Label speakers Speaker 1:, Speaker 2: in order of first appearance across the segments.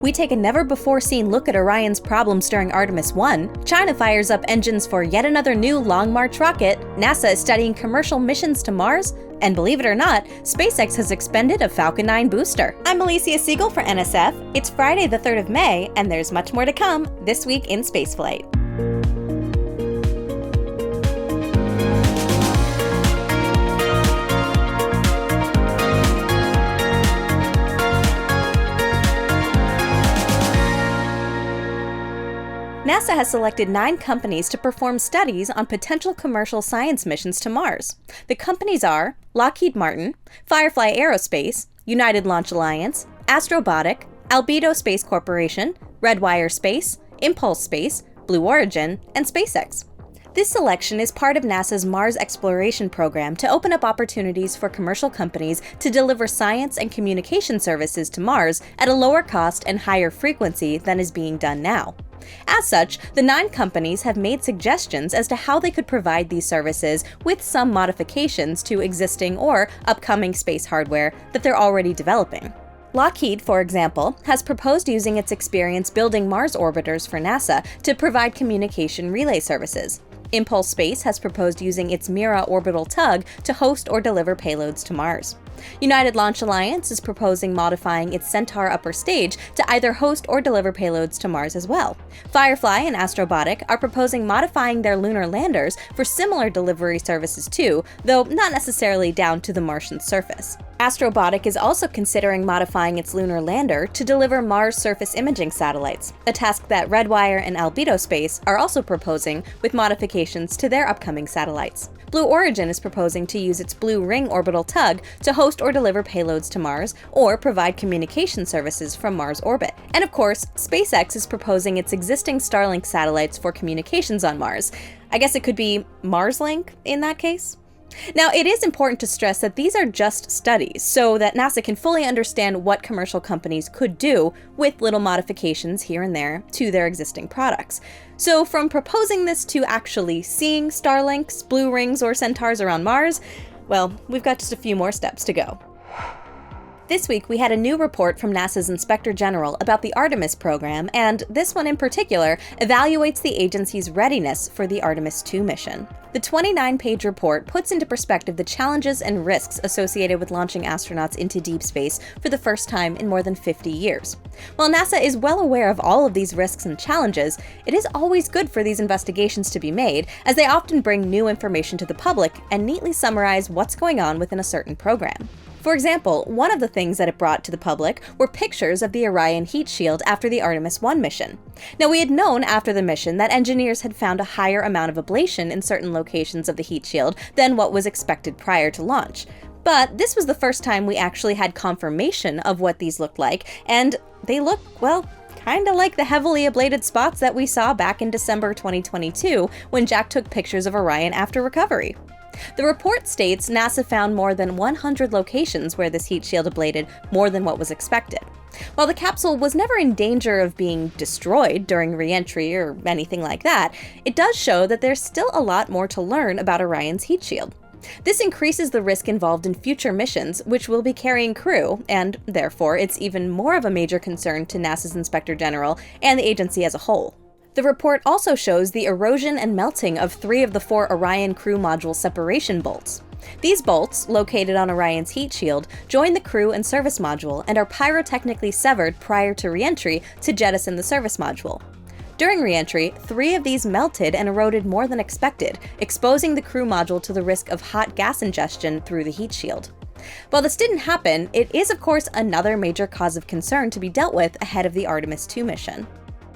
Speaker 1: We take a never-before-seen look at Orion's problems during Artemis I, China fires up engines for yet another new Long March rocket, NASA is studying commercial missions to Mars, and believe it or not, SpaceX has expended a Falcon 9 booster. I'm Elysia Segal for NSF. It's Friday the 3rd of May, and there's much more to come this week in Spaceflight. NASA has selected 9 companies to perform studies on potential commercial science missions to Mars. The companies are Lockheed Martin, Firefly Aerospace, United Launch Alliance, Astrobotic, Albedo Space Corporation, Redwire Space, Impulse Space, Blue Origin, and SpaceX. This selection is part of NASA's Mars exploration program to open up opportunities for commercial companies to deliver science and communication services to Mars at a lower cost and higher frequency than is being done now. As such, the 9 companies have made suggestions as to how they could provide these services with some modifications to existing or upcoming space hardware that they're already developing. Lockheed, for example, has proposed using its experience building Mars orbiters for NASA to provide communication relay services. Impulse Space has proposed using its Mira orbital tug to host or deliver payloads to Mars. United Launch Alliance is proposing modifying its Centaur upper stage to either host or deliver payloads to Mars as well. Firefly and Astrobotic are proposing modifying their lunar landers for similar delivery services too, though not necessarily down to the Martian surface. Astrobotic is also considering modifying its lunar lander to deliver Mars surface imaging satellites, a task that Redwire and Albedo Space are also proposing with modifications to their upcoming satellites. Blue Origin is proposing to use its Blue Ring orbital tug to host or deliver payloads to Mars, or provide communication services from Mars orbit. And of course, SpaceX is proposing its existing Starlink satellites for communications on Mars. I guess it could be MarsLink in that case? Now, it is important to stress that these are just studies, so that NASA can fully understand what commercial companies could do with little modifications here and there to their existing products. So from proposing this to actually seeing Starlinks, Blue Rings, or Centaurs around Mars, well, we've got just a few more steps to go. This week, we had a new report from NASA's Inspector General about the Artemis program, and this one in particular evaluates the agency's readiness for the Artemis II mission. The 29-page report puts into perspective the challenges and risks associated with launching astronauts into deep space for the first time in more than 50 years. While NASA is well aware of all of these risks and challenges, it is always good for these investigations to be made, as they often bring new information to the public and neatly summarize what's going on within a certain program. For example, one of the things that it brought to the public were pictures of the Orion heat shield after the Artemis I mission. Now, we had known after the mission that engineers had found a higher amount of ablation in certain locations of the heat shield than what was expected prior to launch. But this was the first time we actually had confirmation of what these looked like, and they look, well, kinda like the heavily ablated spots that we saw back in December 2022 when Jack took pictures of Orion after recovery. The report states NASA found more than 100 locations where this heat shield ablated more than what was expected. While the capsule was never in danger of being destroyed during re-entry or anything like that, it does show that there's still a lot more to learn about Orion's heat shield. This increases the risk involved in future missions, which will be carrying crew, and therefore it's even more of a major concern to NASA's Inspector General and the agency as a whole. The report also shows the erosion and melting of 3 of the 4 Orion crew module separation bolts. These bolts, located on Orion's heat shield, join the crew and service module and are pyrotechnically severed prior to re-entry to jettison the service module. During re-entry, 3 of these melted and eroded more than expected, exposing the crew module to the risk of hot gas ingestion through the heat shield. While this didn't happen, it is of course another major cause of concern to be dealt with ahead of the Artemis II mission.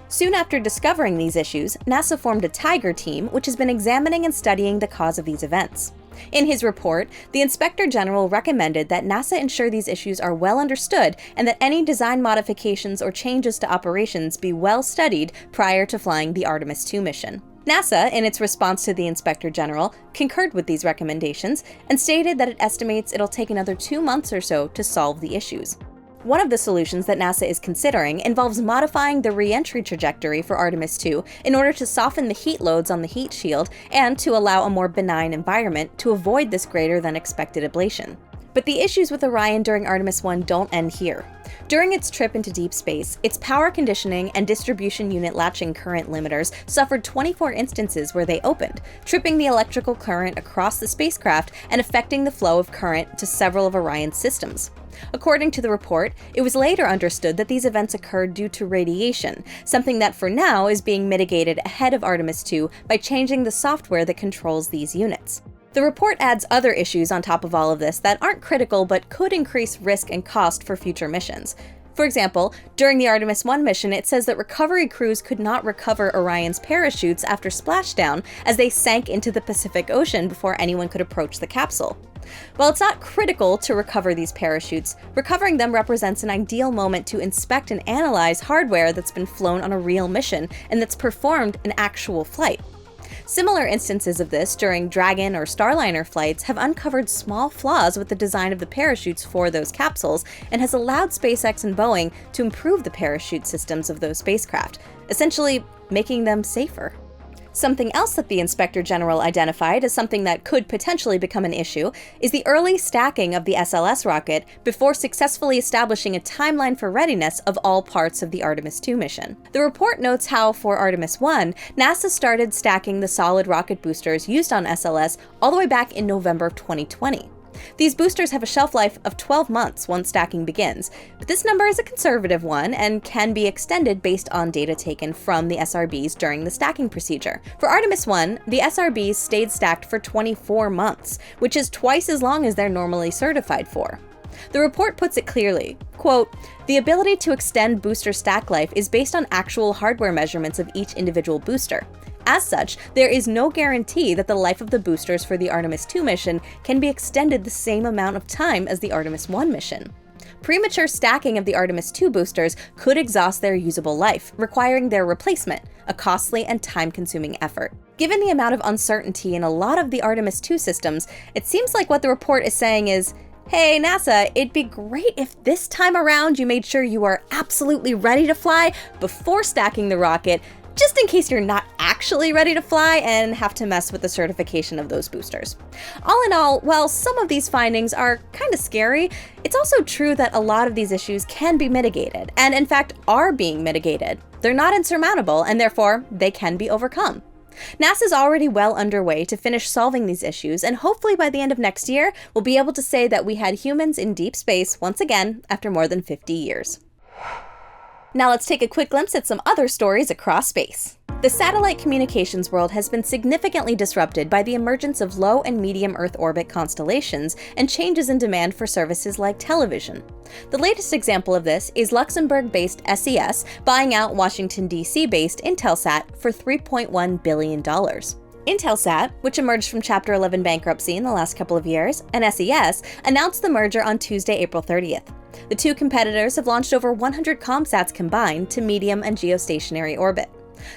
Speaker 1: Soon after discovering these issues, NASA formed a Tiger team which has been examining and studying the cause of these events. In his report, the Inspector General recommended that NASA ensure these issues are well understood and that any design modifications or changes to operations be well studied prior to flying the Artemis II mission. NASA, in its response to the Inspector General, concurred with these recommendations and stated that it estimates it'll take another 2 months or so to solve the issues. One of the solutions that NASA is considering involves modifying the re-entry trajectory for Artemis II in order to soften the heat loads on the heat shield and to allow a more benign environment to avoid this greater than expected ablation. But the issues with Orion during Artemis I don't end here. During its trip into deep space, its power conditioning and distribution unit latching current limiters suffered 24 instances where they opened, tripping the electrical current across the spacecraft and affecting the flow of current to several of Orion's systems. According to the report, it was later understood that these events occurred due to radiation, something that for now is being mitigated ahead of Artemis II by changing the software that controls these units. The report adds other issues on top of all of this that aren't critical but could increase risk and cost for future missions. For example, during the Artemis I mission, it says that recovery crews could not recover Orion's parachutes after splashdown as they sank into the Pacific Ocean before anyone could approach the capsule. While it's not critical to recover these parachutes, recovering them represents an ideal moment to inspect and analyze hardware that's been flown on a real mission and that's performed an actual flight. Similar instances of this during Dragon or Starliner flights have uncovered small flaws with the design of the parachutes for those capsules and has allowed SpaceX and Boeing to improve the parachute systems of those spacecraft, essentially making them safer. Something else that the Inspector General identified as something that could potentially become an issue is the early stacking of the SLS rocket before successfully establishing a timeline for readiness of all parts of the Artemis II mission. The report notes how, for Artemis I, NASA started stacking the solid rocket boosters used on SLS all the way back in November 2020. These boosters have a shelf life of 12 months once stacking begins, but this number is a conservative one and can be extended based on data taken from the SRBs during the stacking procedure. For Artemis I, the SRBs stayed stacked for 24 months, which is twice as long as they're normally certified for. The report puts it clearly, quote, "The ability to extend booster stack life is based on actual hardware measurements of each individual booster. As such, there is no guarantee that the life of the boosters for the Artemis II mission can be extended the same amount of time as the Artemis I mission. Premature stacking of the Artemis II boosters could exhaust their usable life, requiring their replacement, a costly and time-consuming effort." Given the amount of uncertainty in a lot of the Artemis II systems, it seems like what the report is saying is, hey NASA, it'd be great if this time around you made sure you are absolutely ready to fly before stacking the rocket, just in case you're not actually ready to fly and have to mess with the certification of those boosters. All in all, while some of these findings are kind of scary, it's also true that a lot of these issues can be mitigated, and in fact are being mitigated. They're not insurmountable, and therefore they can be overcome. NASA's already well underway to finish solving these issues, and hopefully by the end of next year, we'll be able to say that we had humans in deep space once again after more than 50 years. Now let's take a quick glimpse at some other stories across space. The satellite communications world has been significantly disrupted by the emergence of low and medium Earth orbit constellations and changes in demand for services like television. The latest example of this is Luxembourg-based SES buying out Washington, D.C.-based Intelsat for $3.1 billion. Intelsat, which emerged from Chapter 11 bankruptcy in the last couple of years, and SES announced the merger on Tuesday, April 30th. The two competitors have launched over 100 ComSats combined to medium and geostationary orbit.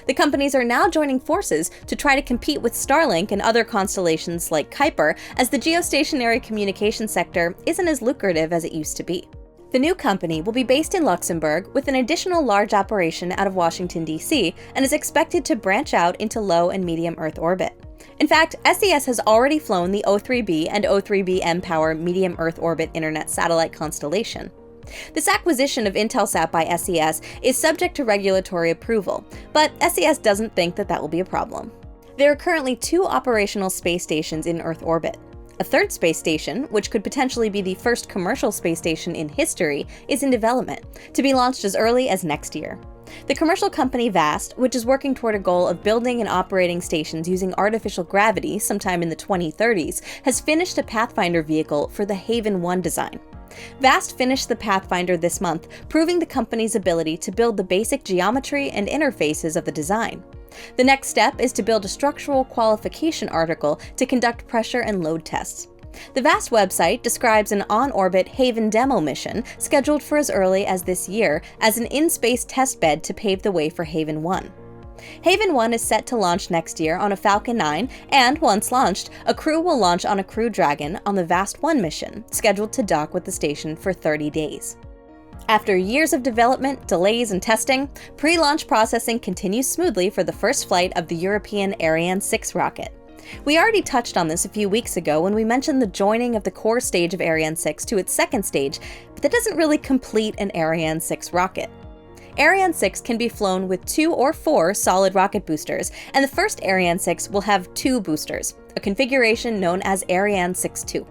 Speaker 1: The companies are now joining forces to try to compete with Starlink and other constellations like Kuiper, as the geostationary communication sector isn't as lucrative as it used to be. The new company will be based in Luxembourg with an additional large operation out of Washington, D.C., and is expected to branch out into low and medium Earth orbit. In fact, SES has already flown the O3B and O3B mPOWER medium Earth orbit internet satellite constellation. This acquisition of Intelsat by SES is subject to regulatory approval, but SES doesn't think that will be a problem. There are currently 2 operational space stations in Earth orbit. A third space station, which could potentially be the first commercial space station in history, is in development, to be launched as early as next year. The commercial company VAST, which is working toward a goal of building and operating stations using artificial gravity sometime in the 2030s, has finished a Pathfinder vehicle for the Haven 1 design. VAST finished the Pathfinder this month, proving the company's ability to build the basic geometry and interfaces of the design. The next step is to build a structural qualification article to conduct pressure and load tests. The VAST website describes an on-orbit Haven demo mission scheduled for as early as this year as an in-space testbed to pave the way for Haven 1. Haven 1 is set to launch next year on a Falcon 9, and once launched, a crew will launch on a Crew Dragon on the VAST 1 mission, scheduled to dock with the station for 30 days. After years of development, delays, and testing, pre-launch processing continues smoothly for the first flight of the European Ariane 6 rocket. We already touched on this a few weeks ago when we mentioned the joining of the core stage of Ariane 6 to its second stage, but that doesn't really complete an Ariane 6 rocket. Ariane 6 can be flown with 2 or 4 solid rocket boosters, and the first Ariane 6 will have 2 boosters, a configuration known as Ariane 6-2.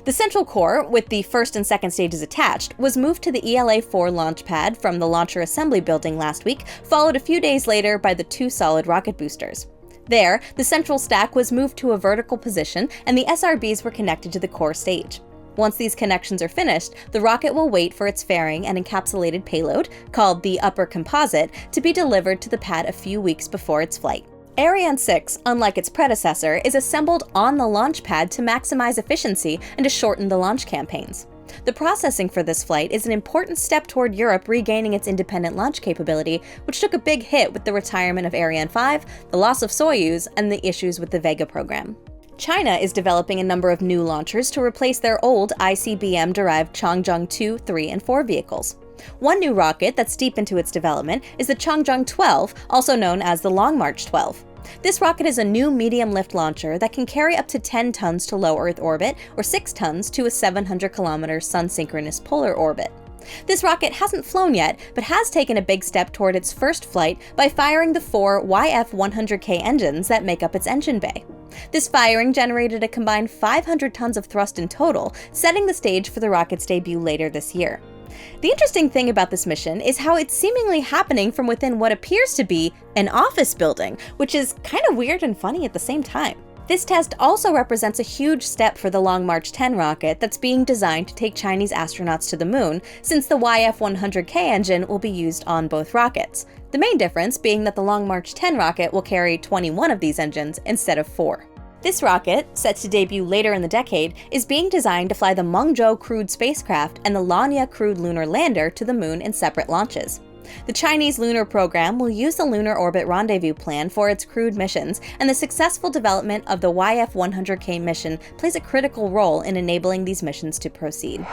Speaker 1: The central core, with the first and second stages attached, was moved to the ELA-4 launch pad from the launcher assembly building last week, followed a few days later by the 2 solid rocket boosters. There, the central stack was moved to a vertical position and the SRBs were connected to the core stage. Once these connections are finished, the rocket will wait for its fairing and encapsulated payload, called the upper composite, to be delivered to the pad a few weeks before its flight. Ariane 6, unlike its predecessor, is assembled on the launch pad to maximize efficiency and to shorten the launch campaigns. The processing for this flight is an important step toward Europe regaining its independent launch capability, which took a big hit with the retirement of Ariane 5, the loss of Soyuz, and the issues with the Vega program. China is developing a number of new launchers to replace their old ICBM-derived Chang'e 2, 3, and 4 vehicles. One new rocket that's deep into its development is the Chang'e 12, also known as the Long March 12. This rocket is a new medium-lift launcher that can carry up to 10 tons to low Earth orbit or 6 tons to a 700-kilometer sun-synchronous polar orbit. This rocket hasn't flown yet, but has taken a big step toward its first flight by firing the 4 YF-100K engines that make up its engine bay. This firing generated a combined 500 tons of thrust in total, setting the stage for the rocket's debut later this year. The interesting thing about this mission is how it's seemingly happening from within what appears to be an office building, which is kind of weird and funny at the same time. This test also represents a huge step for the Long March 10 rocket that's being designed to take Chinese astronauts to the moon, since the YF-100K engine will be used on both rockets. The main difference being that the Long March 10 rocket will carry 21 of these engines instead of 4. This rocket, set to debut later in the decade, is being designed to fly the Mengzhou crewed spacecraft and the Lanya crewed lunar lander to the moon in separate launches. The Chinese lunar program will use the Lunar Orbit Rendezvous plan for its crewed missions, and the successful development of the YF-100K mission plays a critical role in enabling these missions to proceed.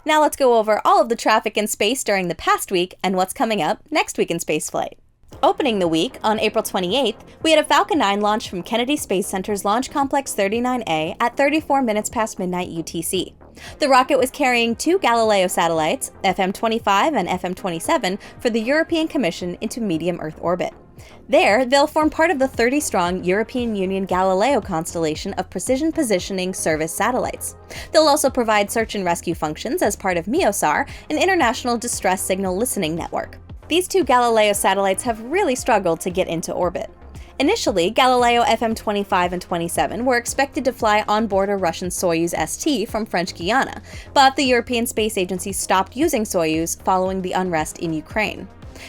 Speaker 1: Now let's go over all of the traffic in space during the past week and what's coming up next week in spaceflight. Opening the week, on April 28th, we had a Falcon 9 launch from Kennedy Space Center's Launch Complex 39A at 34 minutes past midnight UTC. The rocket was carrying 2 Galileo satellites, FM-25 and FM-27, for the European Commission into medium Earth orbit. There, they'll form part of the 30-strong European Union Galileo constellation of precision positioning service satellites. They'll also provide search and rescue functions as part of MEOSAR, an international distress signal listening network. These 2 Galileo satellites have really struggled to get into orbit. Initially, Galileo FM-25 and 27 were expected to fly on board a Russian Soyuz ST from French Guiana, but the European Space Agency stopped using Soyuz following the unrest in Ukraine.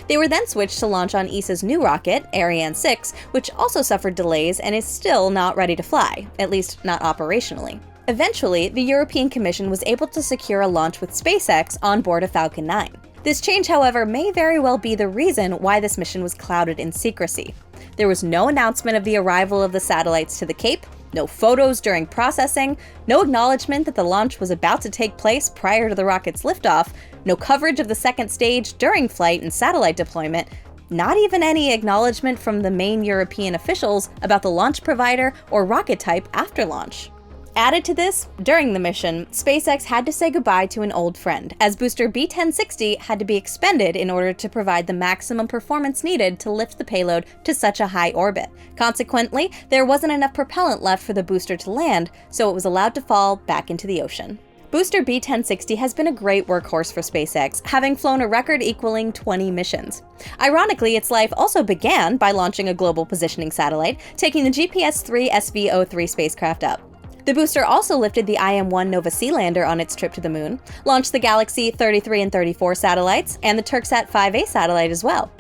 Speaker 1: They were then switched to launch on ESA's new rocket, Ariane 6, which also suffered delays and is still not ready to fly, at least not operationally. Eventually, the European Commission was able to secure a launch with SpaceX on board a Falcon 9. This change, however, may very well be the reason why this mission was clouded in secrecy. There was no announcement of the arrival of the satellites to the Cape, no photos during processing, no acknowledgement that the launch was about to take place prior to the rocket's liftoff, no coverage of the second stage during flight and satellite deployment, not even any acknowledgement from the main European officials about the launch provider or rocket type after launch. Added to this, during the mission, SpaceX had to say goodbye to an old friend, as booster B1060 had to be expended in order to provide the maximum performance needed to lift the payload to such a high orbit. Consequently, there wasn't enough propellant left for the booster to land, so it was allowed to fall back into the ocean. Booster B1060 has been a great workhorse for SpaceX, having flown a record equaling 20 missions. Ironically, its life also began by launching a global positioning satellite, taking the GPS-3 SV-03 spacecraft up. The booster also lifted the IM-1 Nova C lander on its trip to the moon, launched the Galaxy 33 and 34 satellites, and the Turksat 5A satellite as well.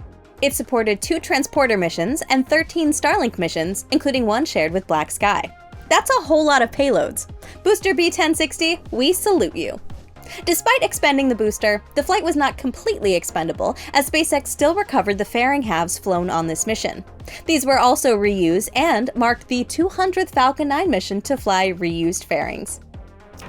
Speaker 1: It supported 2 transporter missions and 13 Starlink missions, including one shared with Black Sky. That's a whole lot of payloads. Booster B1060, we salute you. Despite expending the booster, the flight was not completely expendable, as SpaceX still recovered the fairing halves flown on this mission. These were also reused and marked the 200th Falcon 9 mission to fly reused fairings.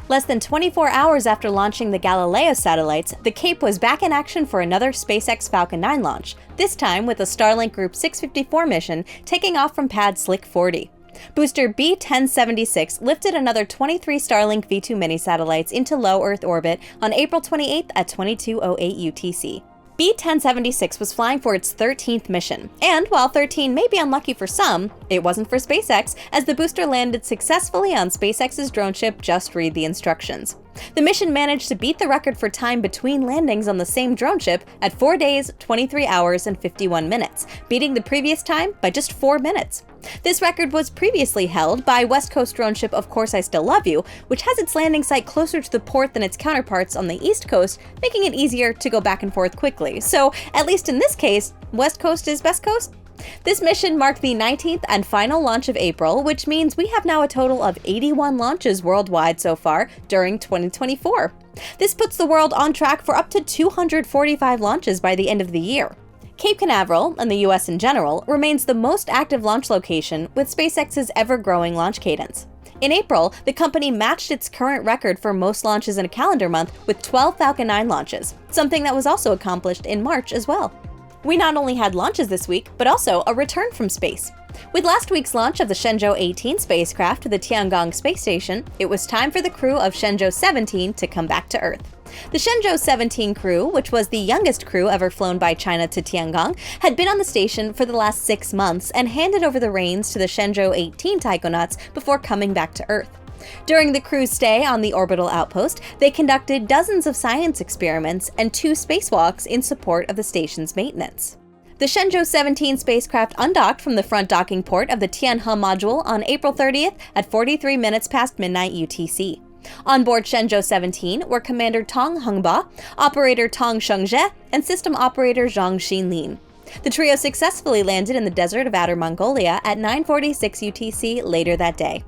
Speaker 1: Less than 24 hours after launching the Galileo satellites, the Cape was back in action for another SpaceX Falcon 9 launch, this time with a Starlink Group 654 mission taking off from pad Slick 40. Booster B-1076 lifted another 23 Starlink V2 mini-satellites into low Earth orbit on April 28th at 22:08 UTC. B-1076 was flying for its 13th mission, and while 13 may be unlucky for some, it wasn't for SpaceX, as the booster landed successfully on SpaceX's drone ship Just Read the Instructions. The mission managed to beat the record for time between landings on the same drone ship at 4 days, 23 hours, and 51 minutes, beating the previous time by just 4 minutes. This record was previously held by West Coast drone ship Of Course I Still Love You, which has its landing site closer to the port than its counterparts on the East Coast, making it easier to go back and forth quickly. So, at least in this case, West Coast is best coast? This mission marked the 19th and final launch of April, which means we have now a total of 81 launches worldwide so far during 2024. This puts the world on track for up to 245 launches by the end of the year. Cape Canaveral, and the US in general, remains the most active launch location with SpaceX's ever-growing launch cadence. In April, the company matched its current record for most launches in a calendar month with 12 Falcon 9 launches, something that was also accomplished in March as well. We not only had launches this week, but also a return from space. With last week's launch of the Shenzhou 18 spacecraft to the Tiangong space station, it was time for the crew of Shenzhou 17 to come back to Earth. The Shenzhou 17 crew, which was the youngest crew ever flown by China to Tiangong, had been on the station for the last 6 months and handed over the reins to the Shenzhou 18 taikonauts before coming back to Earth. During the crew's stay on the orbital outpost, they conducted dozens of science experiments and 2 spacewalks in support of the station's maintenance. The Shenzhou 17 spacecraft undocked from the front docking port of the Tianhe module on April 30th at 43 minutes past midnight UTC. On board Shenzhou 17 were Commander Tong Hengba, Operator Tong Chang'e, and System Operator Zhang Xinlin. The trio successfully landed in the desert of Outer Mongolia at 9:46 UTC later that day.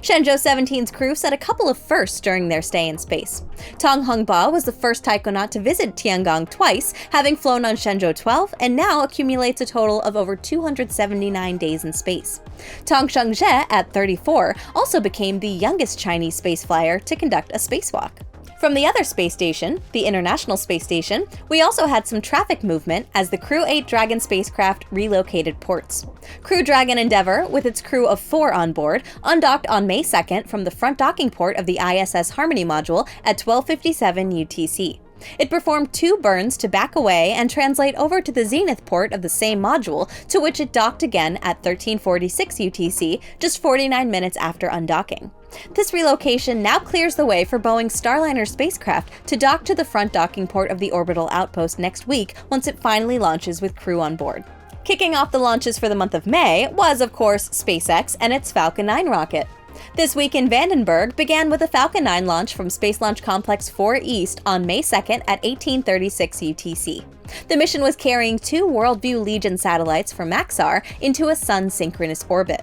Speaker 1: Shenzhou 17's crew set a couple of firsts during their stay in space. Tong Hengba was the first taikonaut to visit Tiangong twice, having flown on Shenzhou 12, and now accumulates a total of over 279 days in space. Tong Chang'e, at 34, also became the youngest Chinese space flyer to conduct a spacewalk. From the other space station, the International Space Station, we also had some traffic movement as the Crew 8 Dragon spacecraft relocated ports. Crew Dragon Endeavour, with its crew of 4 on board, undocked on May 2nd from the front docking port of the ISS Harmony module at 12:57 UTC. It performed 2 burns to back away and translate over to the zenith port of the same module, to which it docked again at 13:46 UTC, just 49 minutes after undocking. This relocation now clears the way for Boeing's Starliner spacecraft to dock to the front docking port of the orbital outpost next week once it finally launches with crew on board. Kicking off the launches for the month of May was, of course, SpaceX and its Falcon 9 rocket. This week in Vandenberg began with a Falcon 9 launch from Space Launch Complex 4 East on May 2nd at 18:36 UTC. The mission was carrying 2 Worldview Legion satellites from Maxar into a sun-synchronous orbit.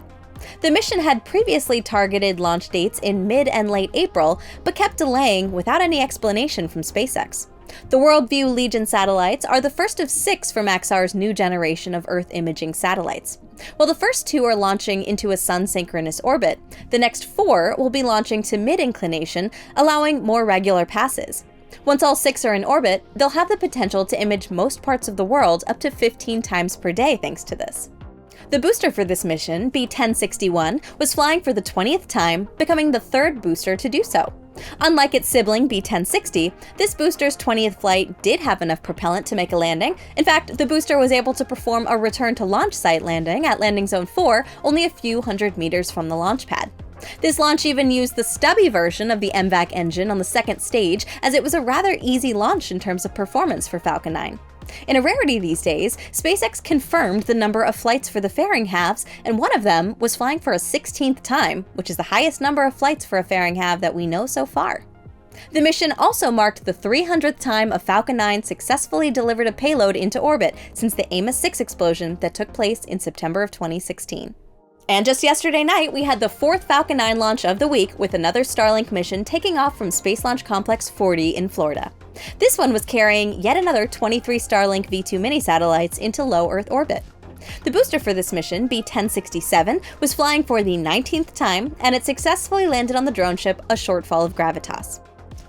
Speaker 1: The mission had previously targeted launch dates in mid and late April, but kept delaying without any explanation from SpaceX. The Worldview Legion satellites are the first of 6 from Maxar's new generation of Earth imaging satellites. While the first 2 are launching into a sun-synchronous orbit, the next 4 will be launching to mid-inclination, allowing more regular passes. Once all 6 are in orbit, they'll have the potential to image most parts of the world up to 15 times per day thanks to this. The booster for this mission, B-1061, was flying for the 20th time, becoming the 3rd booster to do so. Unlike its sibling B-1060, this booster's 20th flight did have enough propellant to make a landing. In fact, the booster was able to perform a return to launch site landing at Landing Zone 4, only a few hundred meters from the launch pad. This launch even used the stubby version of the MVAC engine on the 2nd stage, as it was a rather easy launch in terms of performance for Falcon 9. In a rarity these days, SpaceX confirmed the number of flights for the fairing halves, and one of them was flying for a 16th time, which is the highest number of flights for a fairing half that we know so far. The mission also marked the 300th time a Falcon 9 successfully delivered a payload into orbit since the Amos 6 explosion that took place in September of 2016. And just yesterday night, we had the 4th Falcon 9 launch of the week with another Starlink mission taking off from Space Launch Complex 40 in Florida. This one was carrying yet another 23 Starlink V2 mini-satellites into low Earth orbit. The booster for this mission, B-1067, was flying for the 19th time, and it successfully landed on the drone ship A Shortfall of Gravitas.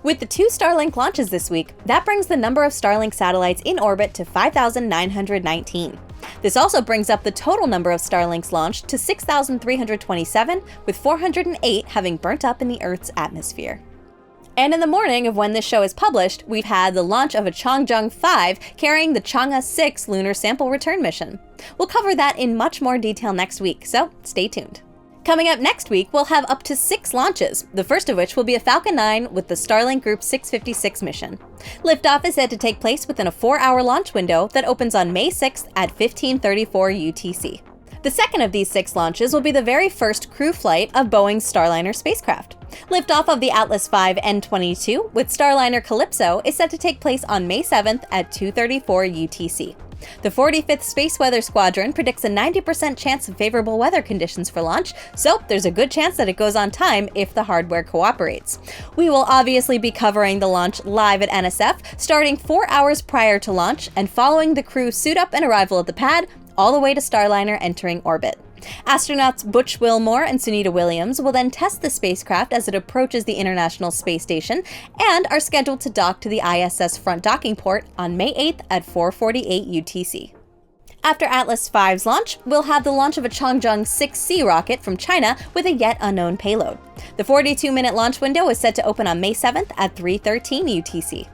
Speaker 1: With the 2 Starlink launches this week, that brings the number of Starlink satellites in orbit to 5,919. This also brings up the total number of Starlinks launched to 6,327, with 408 having burnt up in the Earth's atmosphere. And in the morning of when this show is published, we've had the launch of a Chang Zheng 5 carrying the Chang'e 6 lunar sample return mission. We'll cover that in much more detail next week, so stay tuned. Coming up next week, we'll have up to 6 launches, the first of which will be a Falcon 9 with the Starlink Group 656 mission. Liftoff is said to take place within a 4-hour launch window that opens on May 6th at 1534 UTC. The second of these 6 launches will be the very first crew flight of Boeing's Starliner spacecraft. Liftoff of the Atlas V N-22 with Starliner Calypso is set to take place on May 7th at 2:34 UTC. The 45th Space Weather Squadron predicts a 90% chance of favorable weather conditions for launch, so there's a good chance that it goes on time if the hardware cooperates. We will obviously be covering the launch live at NSF, starting 4 hours prior to launch and following the crew suit up and arrival at the pad, all the way to Starliner entering orbit. Astronauts Butch Wilmore and Sunita Williams will then test the spacecraft as it approaches the International Space Station and are scheduled to dock to the ISS front docking port on May 8th at 4:48 UTC. After Atlas V's launch, we'll have the launch of a Chang'e 6C rocket from China with a yet unknown payload. The 42-minute launch window is set to open on May 7th at 3:13 UTC.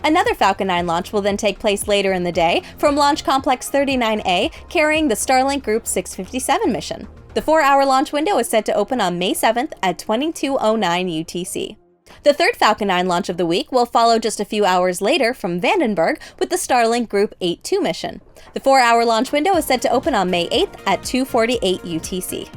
Speaker 1: Another Falcon 9 launch will then take place later in the day from Launch Complex 39A, carrying the Starlink Group 657 mission. The 4-hour launch window is set to open on May 7th at 22:09 UTC. The third Falcon 9 launch of the week will follow just a few hours later from Vandenberg with the Starlink Group 82 mission. The 4-hour launch window is set to open on May 8th at 2:48 UTC.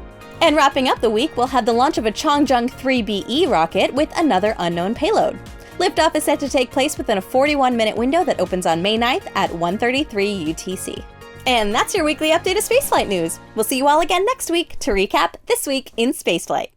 Speaker 1: And wrapping up the week, we'll have the launch of a Chang'e 3BE rocket with another unknown payload. Liftoff is set to take place within a 41-minute window that opens on May 9th at 1:33 UTC. And that's your weekly update of spaceflight news. We'll see you all again next week to recap This Week in Spaceflight.